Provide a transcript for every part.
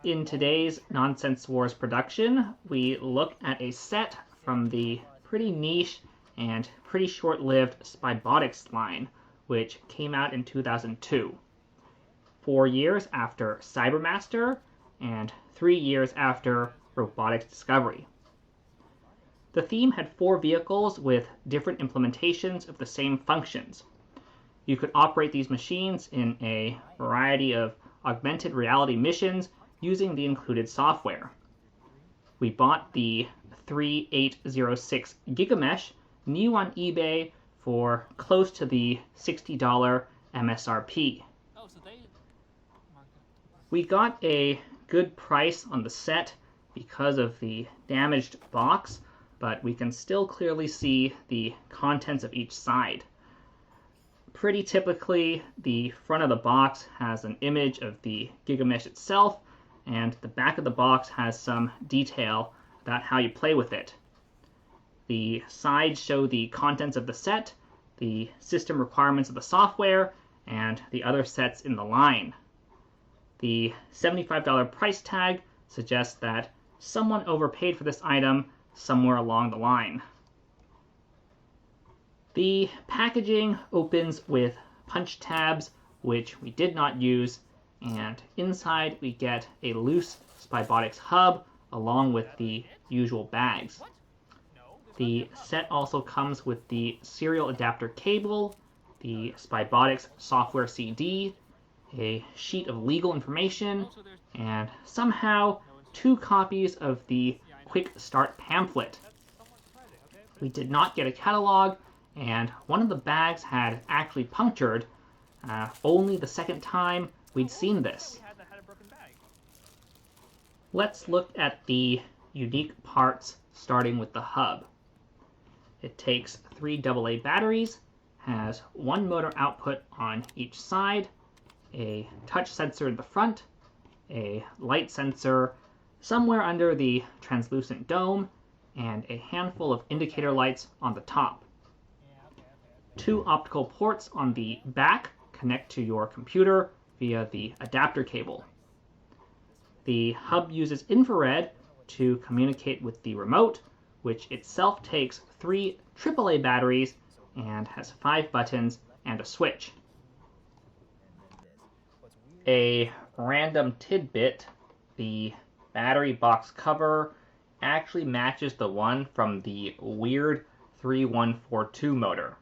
In today's Nonsense Wars production, we look at a set from the pretty niche and pretty short-lived Spybotics line, which came out in 2002. 4 years after Cybermaster, and 3 years after Robotics Discovery. The theme had 4 vehicles with different implementations of the same functions. You could operate these machines in a variety of augmented reality missions using the included software. We bought the 3806 Gigamesh new on eBay for close to the $60 MSRP. We got a good price on the set because of the damaged box, but we can still clearly see the contents of each side. Pretty typically, the front of the box has an image of the Gigamesh itself, and the back of the box has some detail about how you play with it. The sides show the contents of the set, the system requirements of the software, and the other sets in the line. The $75 price tag suggests that someone overpaid for this item somewhere along the line. The packaging opens with punch tabs, which we did not use, and inside we get a loose Spybotics hub along with the usual bags. The set also comes with the serial adapter cable, the Spybotics software CD, a sheet of legal information, and somehow 2 copies of the Quick Start pamphlet. We did not get a catalog, and one of the bags had actually punctured, only the second time we'd seen this. Let's look at the unique parts, starting with the hub. It takes 3 AA batteries, has 1 motor output on each side, a touch sensor in the front, a light sensor somewhere under the translucent dome, and a handful of indicator lights on the top. 2 optical ports on the back connect to your computer via the adapter cable. The hub uses infrared to communicate with the remote, which itself takes 3 AAA batteries and has 5 buttons and a switch. A random tidbit, the battery box cover actually matches the one from the weird 3142 motor.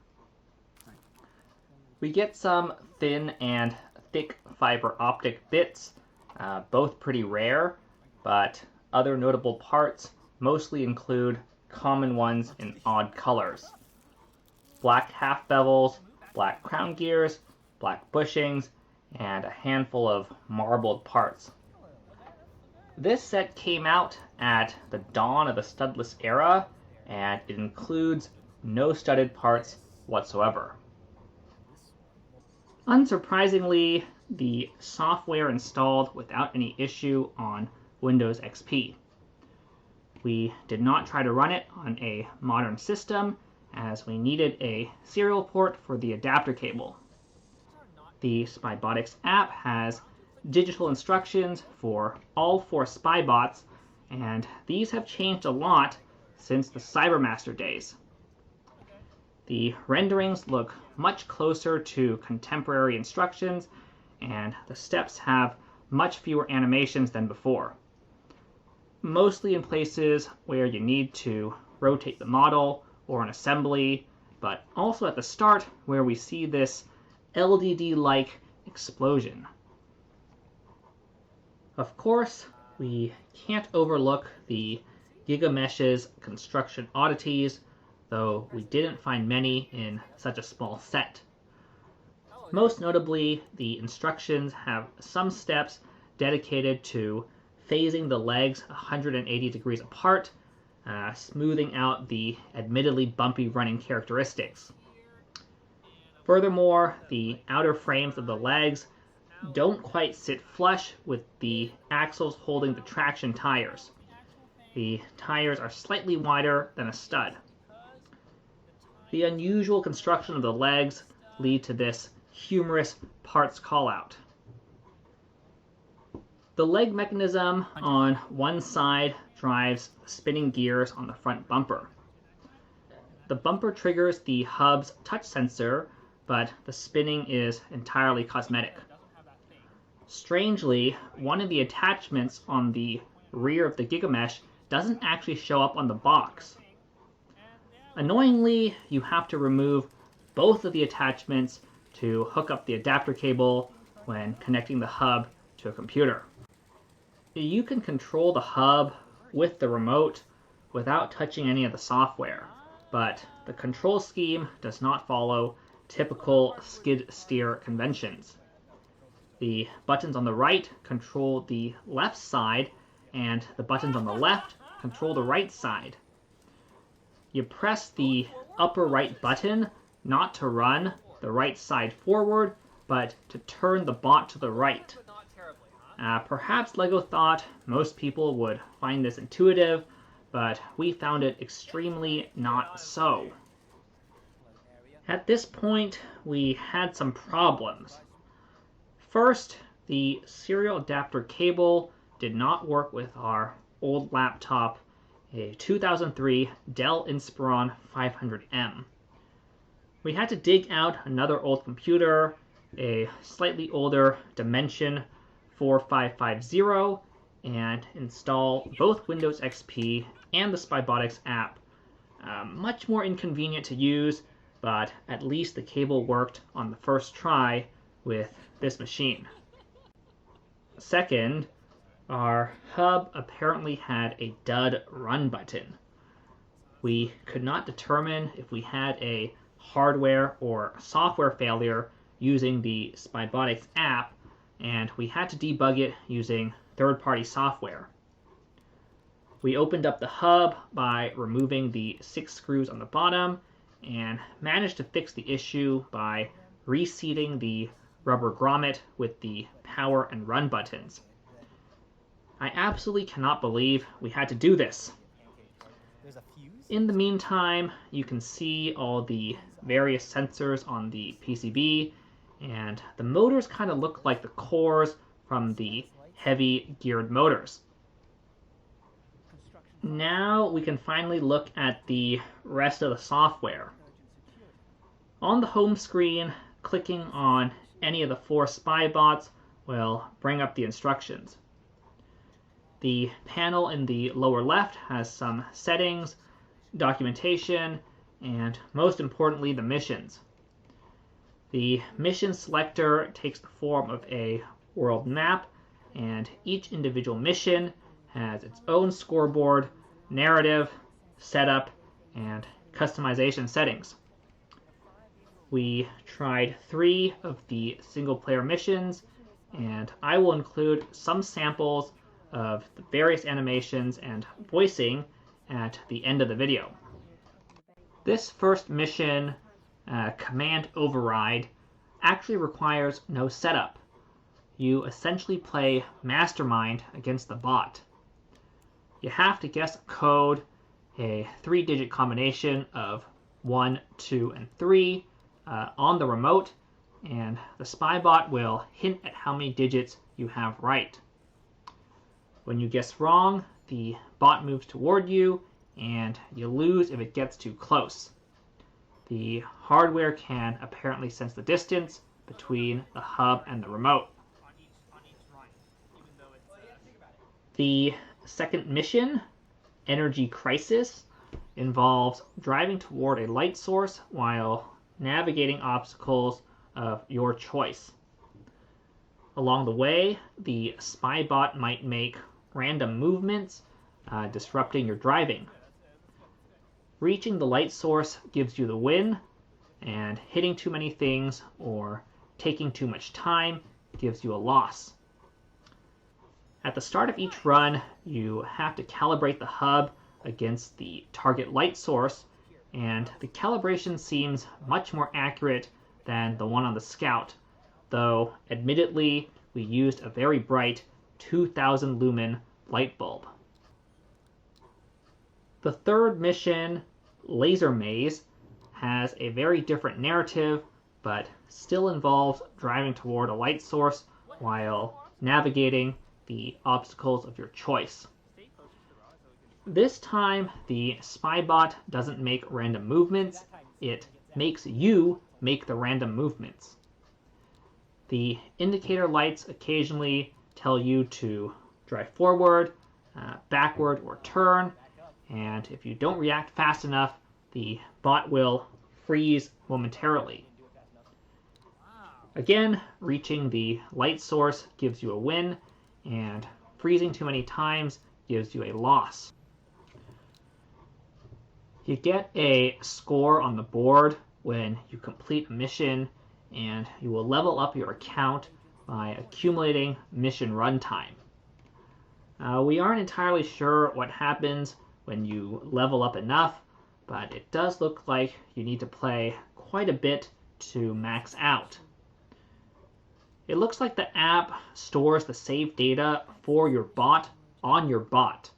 We get some thin and thick fiber optic bits, both pretty rare, but other notable parts mostly include common ones in odd colors. Black half bevels, black crown gears, black bushings, and a handful of marbled parts. This set came out at the dawn of the studless era, and it includes no studded parts whatsoever. Unsurprisingly, the software installed without any issue on Windows XP. We did not try to run it on a modern system, as we needed a serial port for the adapter cable. The Spybotics app has digital instructions for all 4 Spybots, and these have changed a lot since the Cybermaster days. The renderings look much closer to contemporary instructions, and the steps have much fewer animations than before. Mostly in places where you need to rotate the model or an assembly, but also at the start where we see this LDD-like explosion. Of course, we can't overlook the Gigamesh's construction oddities, though we didn't find many in such a small set. Most notably, the instructions have some steps dedicated to phasing the legs 180 degrees apart, smoothing out the admittedly bumpy running characteristics. Furthermore, the outer frames of the legs don't quite sit flush with the axles holding the traction tires. The tires are slightly wider than a stud. The unusual construction of the legs lead to this humorous parts callout. The leg mechanism on one side drives spinning gears on the front bumper. The bumper triggers the hub's touch sensor, but the spinning is entirely cosmetic. Strangely, one of the attachments on the rear of the Gigamesh doesn't actually show up on the box. Annoyingly, you have to remove both of the attachments to hook up the adapter cable when connecting the hub to a computer. You can control the hub with the remote without touching any of the software, but the control scheme does not follow typical skid steer conventions. The buttons on the right control the left side, and the buttons on the left control the right side. You press the upper right button not to run the right side forward, but to turn the bot to the right. Perhaps LEGO thought most people would find this intuitive, but we found it extremely not so. At this point, we had some problems. First, the serial adapter cable did not work with our old laptop, a 2003 Dell Inspiron 500M. We had to dig out another old computer, a slightly older Dimension 4550, and install both Windows XP and the Spybotics app. Much more inconvenient to use, but at least the cable worked on the first try with this machine. Second, our hub apparently had a dud run button. We could not determine if we had a hardware or software failure using the Spybotix app, and we had to debug it using third-party software. We opened up the hub by removing the 6 screws on the bottom and managed to fix the issue by reseating the rubber grommet with the power and run buttons. I absolutely cannot believe we had to do this. In the meantime, you can see all the various sensors on the PCB, and the motors kind of look like the cores from the heavy geared motors. Now we can finally look at the rest of the software. On the home screen, clicking on any of the 4 Spybots will bring up the instructions. The panel in the lower left has some settings, documentation, and most importantly, the missions. The mission selector takes the form of a world map, and each individual mission has its own scoreboard, narrative, setup, and customization settings. We tried 3 of the single-player missions, and I will include some samples of the various animations and voicing at the end of the video. This first mission, Command Override, actually requires no setup. You essentially play Mastermind against the bot. You have to guess a code, a 3-digit combination of 1, 2, and 3 on the remote, and the Spybot will hint at how many digits you have right. When you guess wrong, the bot moves toward you, and you lose if it gets too close. The hardware can apparently sense the distance between the hub and the remote. The second mission, Energy Crisis, involves driving toward a light source while navigating obstacles of your choice. Along the way, the Spybot might make random movements, disrupting your driving. Reaching the light source gives you the win, and hitting too many things or taking too much time gives you a loss. At the start of each run, you have to calibrate the hub against the target light source, and the calibration seems much more accurate than the one on the Scout, though admittedly we used a very bright 2000 lumen light bulb. The third mission, Laser Maze, has a very different narrative, but still involves driving toward a light source while navigating the obstacles of your choice. This time, the Spybot doesn't make random movements, it makes you make the random movements. The indicator lights occasionally tell you to drive forward, backward, or turn, and if you don't react fast enough, the bot will freeze momentarily. Again, reaching the light source gives you a win, and freezing too many times gives you a loss. You get a score on the board when you complete a mission, and you will level up your account by accumulating mission runtime. We aren't entirely sure what happens when you level up enough, but it does look like you need to play quite a bit to max out. It looks like the app stores the saved data for your bot on your bot.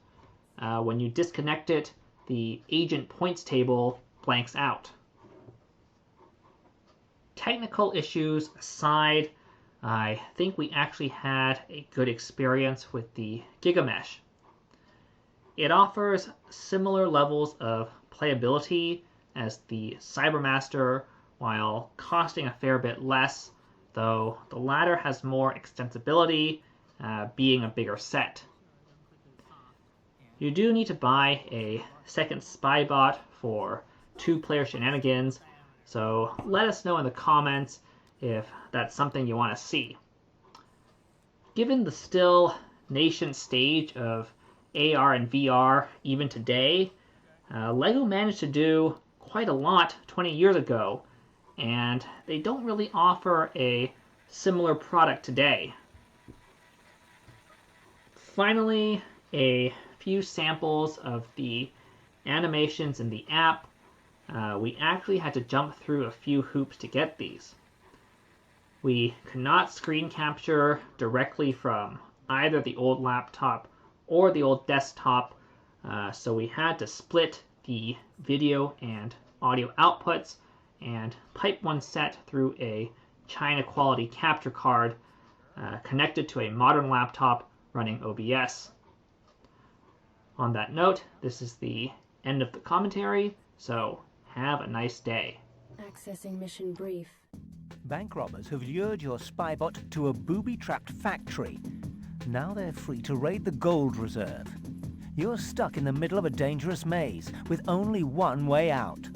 When you disconnect it, the agent points table blanks out. Technical issues aside, I think we actually had a good experience with the Gigamesh. It offers similar levels of playability as the Cybermaster while costing a fair bit less, though the latter has more extensibility, being a bigger set. You do need to buy a second Spybot for 2-player shenanigans, so let us know in the comments if that's something you want to see. Given the still nascent stage of AR and VR even today, LEGO managed to do quite a lot 20 years ago, and they don't really offer a similar product today. Finally, a few samples of the animations in the app. We actually had to jump through a few hoops to get these. We could not screen capture directly from either the old laptop or the old desktop, so we had to split the video and audio outputs and pipe one set through a China quality capture card connected to a modern laptop running OBS. On that note, this is the end of the commentary, so have a nice day. Accessing mission brief. Bank robbers have lured your Spybot to a booby-trapped factory. Now they're free to raid the gold reserve. You're stuck in the middle of a dangerous maze with only one way out.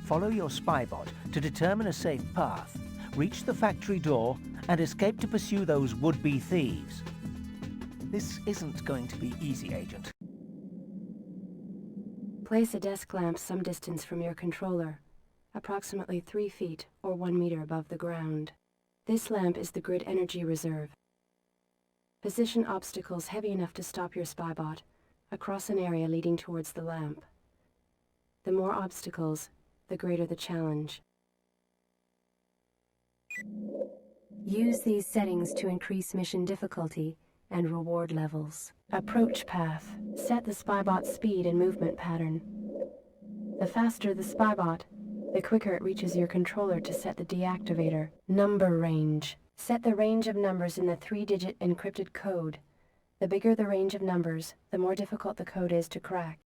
Follow your Spybot to determine a safe path, reach the factory door, and escape to pursue those would-be thieves. This isn't going to be easy, Agent. Place a desk lamp some distance from your controller, approximately 3 feet or 1 meter above the ground. This lamp is the grid energy reserve. Position obstacles heavy enough to stop your Spybot across an area leading towards the lamp. The more obstacles, the greater the challenge. Use these settings to increase mission difficulty and reward levels. Approach path. Set the Spybot's speed and movement pattern. The faster the Spybot, the quicker it reaches your controller to set the deactivator. Number range. Set the range of numbers in the 3-digit encrypted code. The bigger the range of numbers, the more difficult the code is to crack.